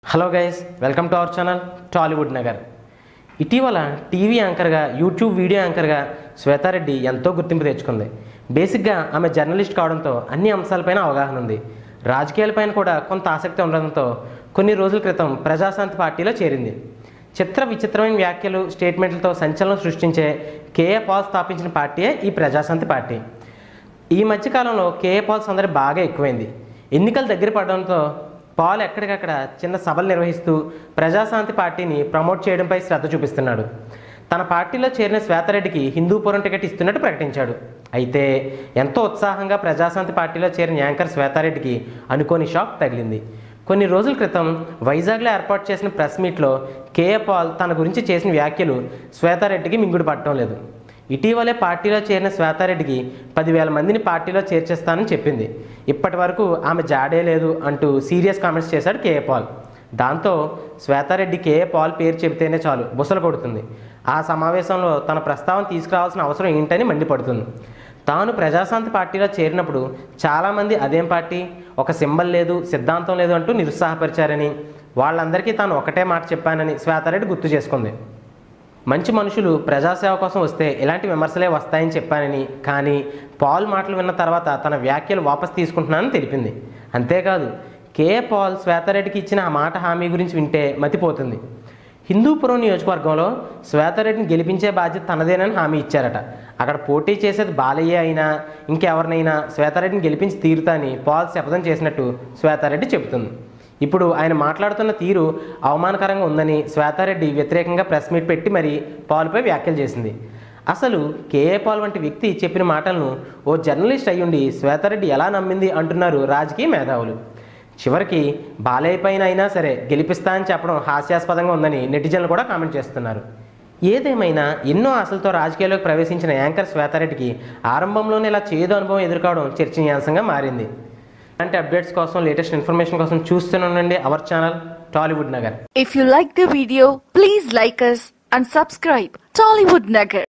Hello guys, welcome to our channel Tollywood Nagar. ఇటీవల TV యాంకర్గా, YouTube video యాంకర్గా Swetha Reddy ఎంతో గుర్తింపు తెచ్చుకుంది. బేసిక్గా ఆమె జర్నలిస్ట్ కావడంతో అన్ని అంశాలపైన అవగాహన ఉంది. రాజకీయాలపైన కూడా కొంత ఆసక్తి ఉండడంతో కొన్ని రోజుల క్రితం ప్రజాశాంతి పార్టీలో చేరింది. విచిత్రమైన వ్యాఖ్యలు, స్టేట్మెంట్లతో సంచలనం సృష్టించే కేఏ పాల్ స్థాపించిన పార్టీయే ఈ ప్రజాశాంతి పార్టీ. ఈ మధ్యకాలంలో కేఏ పాల్ సందడి బాగా ఎక్కువైంది. ఎన్నికలు దగ్గర పడడంతో పాల్ ఎక్కడికక్కడ చిన్న సభలు నిర్వహిస్తూ ప్రజాశాంతి పార్టీని ప్రమోట్ చేయడంపై శ్రద్ధ చూపిస్తున్నాడు. తన పార్టీలో చేరిన శ్వేతారెడ్డికి హిందూపురం టికెట్ ఇస్తున్నట్టు ప్రకటించాడు. అయితే ఎంతో ఉత్సాహంగా ప్రజాశాంతి పార్టీలో చేరిన యాంకర్ శ్వేతారెడ్డికి అనుకోని షాక్ తగిలింది. కొన్ని రోజుల క్రితం వైజాగ్లో ఏర్పాటు చేసిన ప్రెస్ మీట్లో కేఏ పాల్ తన గురించి చేసిన వ్యాఖ్యలు శ్వేతారెడ్డికి మింగుడు పడటం లేదు. ఇటీవలే పార్టీలో చేరిన శ్వేతారెడ్డికి 10,000 మందిని పార్టీలో చేర్చేస్తానని చెప్పింది. ఇప్పటి వరకు ఆమె జాడే లేదు అంటూ సీరియస్ కామెంట్స్ చేశాడు కేఏ పాల్. దాంతో శ్వేతారెడ్డి కేఏ పాల్ పేరు చెబితేనే చాలు బుసలు కొడుతుంది. ఆ సమావేశంలో తన ప్రస్తావన తీసుకురావాల్సిన అవసరం ఏంటని మండిపడుతుంది. తాను ప్రజాశాంతి పార్టీలో చేరినప్పుడు చాలామంది అదేం పార్టీ, ఒక సింబల్ లేదు, సిద్ధాంతం లేదు అంటూ నిరుత్సాహపరిచారని, వాళ్ళందరికీ తాను ఒకటే మాట చెప్పానని శ్వేతారెడ్డి గుర్తు చేసుకుంది. మంచి మనుషులు ప్రజాసేవ కోసం వస్తే ఇలాంటి విమర్శలే వస్తాయని చెప్పానని, కానీ పాల్ మాటలు విన్న తర్వాత తన వ్యాఖ్యలు వాపసు తీసుకుంటున్నానని తెలిపింది. అంతేకాదు, కేఏ పాల్ శ్వేతారెడ్డికి ఇచ్చిన ఆ మాట హామీ గురించి వింటే మతిపోతుంది. హిందూపురం నియోజకవర్గంలో శ్వేతారెడ్డిని గెలిపించే బాధ్యత తనదేనని హామీ ఇచ్చారట. అక్కడ పోటీ చేసేది బాలయ్య అయినా ఇంకెవరినైనా శ్వేతారెడ్డిని గెలిపించి తీరుతాని పాల్ శపథం చేసినట్టు శ్వేతారెడ్డి చెబుతుంది. ఇప్పుడు ఆయన మాట్లాడుతున్న తీరు అవమానకరంగా ఉందని శ్వేతారెడ్డి వ్యతిరేకంగా ప్రెస్ మీట్ పెట్టి మరీ పాల్పై వ్యాఖ్యలు చేసింది. అసలు కేఏ పాల్ వంటి వ్యక్తి చెప్పిన మాటలను ఓ జర్నలిస్ట్ అయ్యుండి శ్వేతారెడ్డి ఎలా నమ్మింది అంటున్నారు రాజకీయ మేధావులు. చివరికి బాలయ్య పైన అయినా సరే గెలిపిస్తా అని చెప్పడం హాస్యాస్పదంగా ఉందని నెటిజన్లు కూడా కామెంట్ చేస్తున్నారు. ఏదేమైనా ఎన్నో ఆశలతో రాజకీయాల్లోకి ప్రవేశించిన యాంకర్ శ్వేతారెడ్డికి ఆరంభంలోనే ఇలా చేదు అనుభవం ఎదుర్కోవడం చర్చనీయాంశంగా మారింది. ఇలాంటి అప్డేట్స్ కోసం, లేటెస్ట్ ఇన్ఫర్మేషన్ కోసం చూస్తూనే ఉండండి our channel Tollywood Nagar. If you like the video, please like us and subscribe Tollywood Nagar.